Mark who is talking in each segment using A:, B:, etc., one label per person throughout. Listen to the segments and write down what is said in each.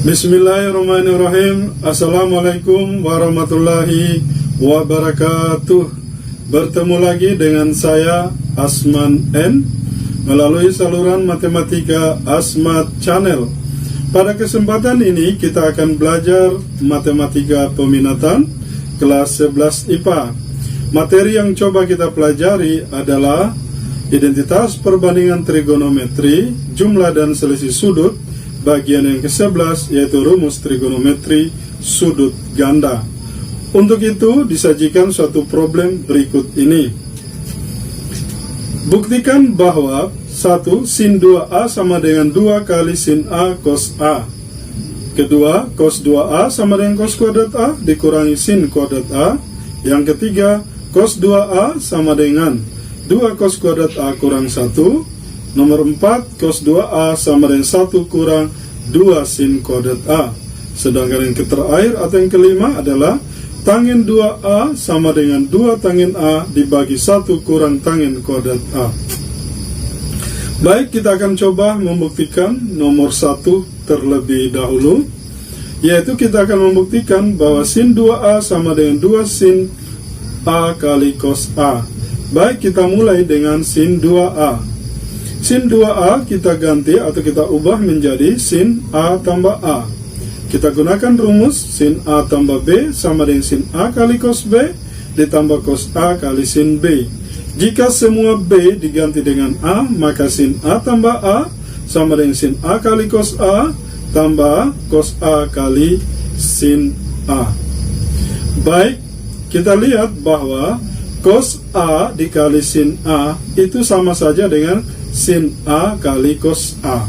A: Bismillahirrahmanirrahim. Assalamualaikum warahmatullahi wabarakatuh. Bertemu lagi dengan saya Asman N melalui saluran matematika Asmat Channel. Pada kesempatan ini kita akan belajar matematika peminatan kelas 11 IPA. Materi yang coba kita pelajari adalah identitas perbandingan trigonometri, jumlah dan selisih sudut, bagian yang ke-11 yaitu rumus trigonometri sudut ganda. Untuk itu disajikan suatu problem berikut ini. Buktikan bahwa 1 sin 2A sama dengan 2 kali sin A cos A. Kedua, cos 2A sama dengan cos kuadrat A dikurangi sin kuadrat A. Yang ketiga, cos 2A sama dengan 2 cos kuadrat A kurang 1. Nomor 4, cos 2A sama dengan 1 kurang 2 sin kuadrat A. Sedangkan yang terakhir atau yang kelima adalah tangen 2A sama dengan 2 tangen A dibagi 1 kurang tangen kuadrat A. Baik, kita akan coba membuktikan nomor 1 terlebih dahulu, yaitu kita akan membuktikan bahwa sin 2A sama dengan 2 sin A kali cos A. Baik, kita mulai dengan sin 2A. Sin 2A kita ganti atau kita ubah menjadi sin A tambah A. Kita gunakan rumus sin A tambah B sama dengan sin A kali cos B ditambah cos A kali sin B. Jika semua B diganti dengan A, maka sin A tambah A sama dengan sin A kali cos A tambah cos A kali sin A. Baik, kita lihat bahwa cos A dikali sin A itu sama saja dengan sin A kali cos A.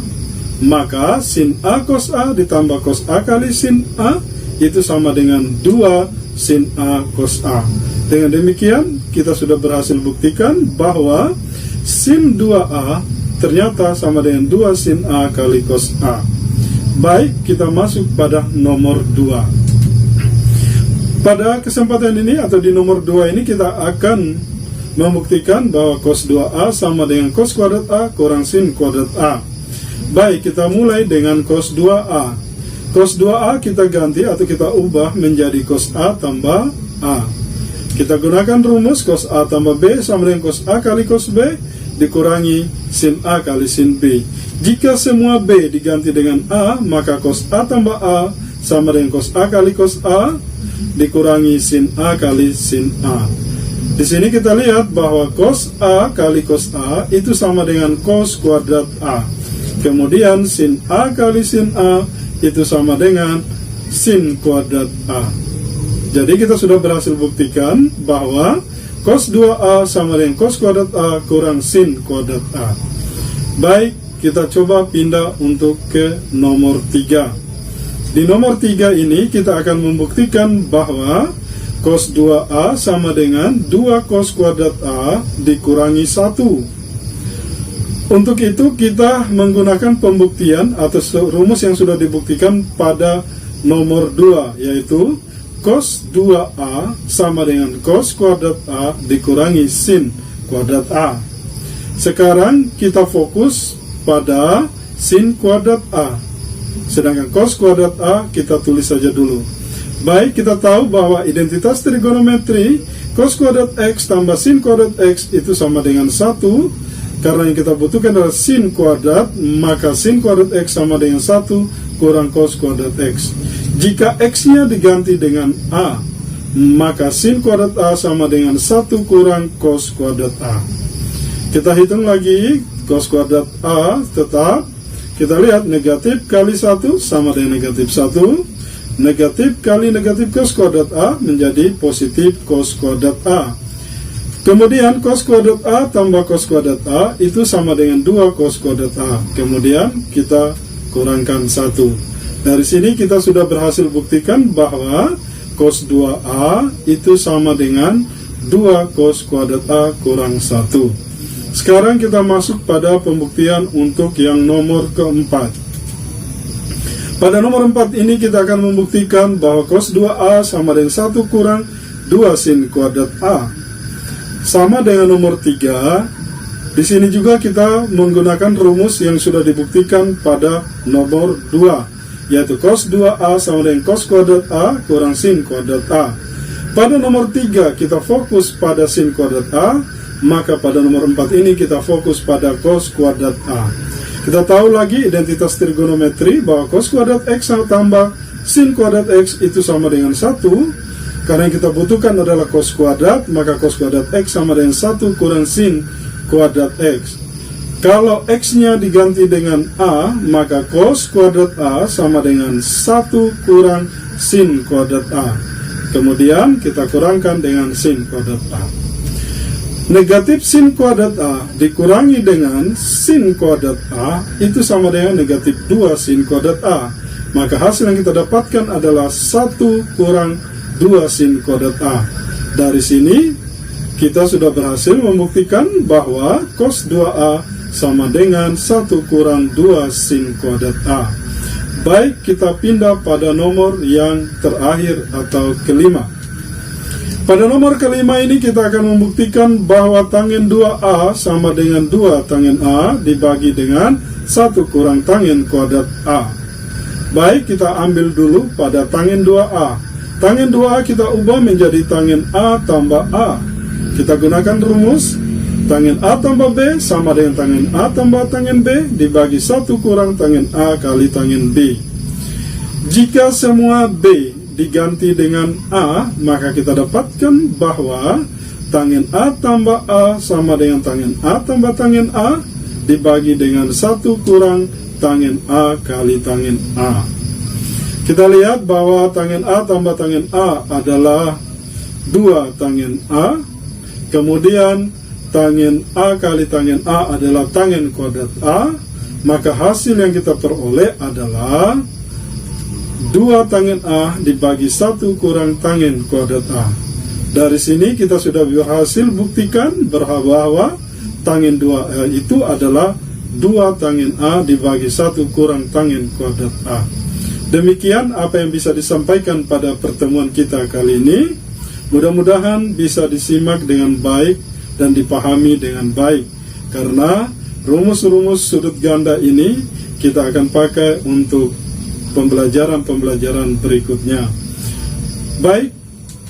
A: Maka sin A cos A ditambah cos A kali sin A itu sama dengan 2 sin A cos A. Dengan demikian kita sudah berhasil buktikan bahwa sin 2A ternyata sama dengan 2 sin A kali cos A. Baik, kita masuk pada nomor 2. Pada kesempatan ini atau di nomor 2 ini kita akan membuktikan bahwa cos 2A sama dengan cos kuadrat A kurang sin kuadrat A. Baik, kita mulai dengan cos 2A. Cos 2A kita ganti atau kita ubah menjadi cos A tambah A. Kita gunakan rumus cos A tambah B sama dengan cos A kali cos B dikurangi sin A kali sin B. Jika semua B diganti dengan A, maka cos A tambah A sama dengan cos A kali cos A dikurangi sin A kali sin A. Di sini kita lihat bahwa cos A kali cos A itu sama dengan cos kuadrat A. Kemudian sin A kali sin A itu sama dengan sin kuadrat A. Jadi kita sudah berhasil buktikan bahwa cos 2A sama dengan cos kuadrat A kurang sin kuadrat A. Baik, kita coba pindah untuk ke nomor 3. Di nomor 3 ini kita akan membuktikan bahwa cos 2A sama dengan 2 cos kuadrat A dikurangi 1. Untuk itu kita menggunakan pembuktian atau rumus yang sudah dibuktikan pada nomor 2, yaitu cos 2A sama dengan cos kuadrat A dikurangi sin kuadrat A. Sekarang kita fokus pada sin kuadrat A. Sedangkan cos kuadrat A kita tulis saja dulu. Baik, kita tahu bahwa identitas trigonometri cos kuadrat X tambah sin kuadrat X itu sama dengan 1. Karena yang kita butuhkan adalah sin kuadrat, maka sin kuadrat X sama dengan 1 kurang cos kuadrat X. Jika X-nya diganti dengan A, maka sin kuadrat A sama dengan 1 kurang cos kuadrat A. Kita hitung lagi, cos kuadrat A tetap, kita lihat negatif kali 1 sama dengan negatif 1. Negatif kali negatif cos kuadrat A menjadi positif cos kuadrat A. Kemudian cos kuadrat A tambah cos kuadrat A itu sama dengan 2 cos kuadrat A. Kemudian kita kurangkan 1. Dari sini kita sudah berhasil buktikan bahwa cos 2A itu sama dengan 2 cos kuadrat A kurang 1. Sekarang kita masuk pada pembuktian untuk yang nomor keempat. Pada nomor 4 ini kita akan membuktikan bahwa cos 2A sama dengan 1 kurang 2 sin kuadrat A. Sama dengan nomor 3, Di sini juga kita menggunakan rumus yang sudah dibuktikan pada nomor 2, yaitu cos 2A sama dengan cos kuadrat A kurang sin kuadrat A. Pada nomor 3 kita fokus pada sin kuadrat A, maka pada nomor 4 ini kita fokus pada cos kuadrat A. Kita tahu lagi identitas trigonometri bahwa cos kuadrat X tambah sin kuadrat X itu sama dengan 1. Karena yang kita butuhkan adalah cos kuadrat, maka cos kuadrat X sama dengan 1 kurang sin kuadrat X. Kalau X-nya diganti dengan A, maka cos kuadrat A sama dengan 1 kurang sin kuadrat A. Kemudian kita kurangkan dengan sin kuadrat A. Negatif sin kuadrat A dikurangi dengan sin kuadrat A itu sama dengan negatif 2 sin kuadrat A. Maka hasil yang kita dapatkan adalah 1 kurang 2 sin kuadrat A. Dari sini kita sudah berhasil membuktikan bahwa cos 2A sama dengan 1 kurang 2 sin kuadrat A. Baik, kita pindah pada nomor yang terakhir atau kelima. Pada nomor kelima ini kita akan membuktikan bahwa tangen 2A sama dengan 2 tangen A dibagi dengan 1 kurang tangen kuadrat A. Baik, kita ambil dulu pada tangen 2A. Tangen 2A kita ubah menjadi tangen A tambah A. Kita gunakan rumus tangen A tambah B sama dengan tangen A tambah tangen B dibagi 1 kurang tangen A kali tangen B. Jika semua B diganti dengan A, maka kita dapatkan bahwa tangen A tambah A sama dengan tangen A tambah tangen A dibagi dengan 1 kurang tangen A kali tangen A. Kita lihat bahwa tangen A tambah tangen A adalah 2 tangen A. Kemudian tangen A kali tangen A adalah tangen kuadrat A. Maka hasil yang kita peroleh adalah 2 tangen A dibagi 1 kurang tangen kuadrat A. Dari sini kita sudah berhasil buktikan bahwa tangen 2A itu adalah 2 tangen A dibagi 1 kurang tangen kuadrat A. Demikian apa yang bisa disampaikan pada pertemuan kita kali ini. Mudah-mudahan bisa disimak dengan baik dan dipahami dengan baik. Karena rumus-rumus sudut ganda ini kita akan pakai untuk pembelajaran-pembelajaran berikutnya. Baik,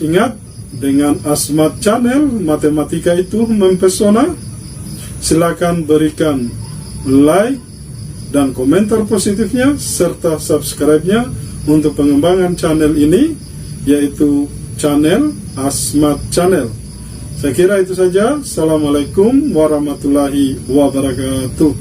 A: ingat dengan Asmat Channel, matematika itu mempesona. Silakan berikan like dan komentar positifnya serta subscribe-nya untuk pengembangan channel ini, yaitu channel Asmat Channel. Saya kira itu saja. Assalamualaikum warahmatullahi wabarakatuh.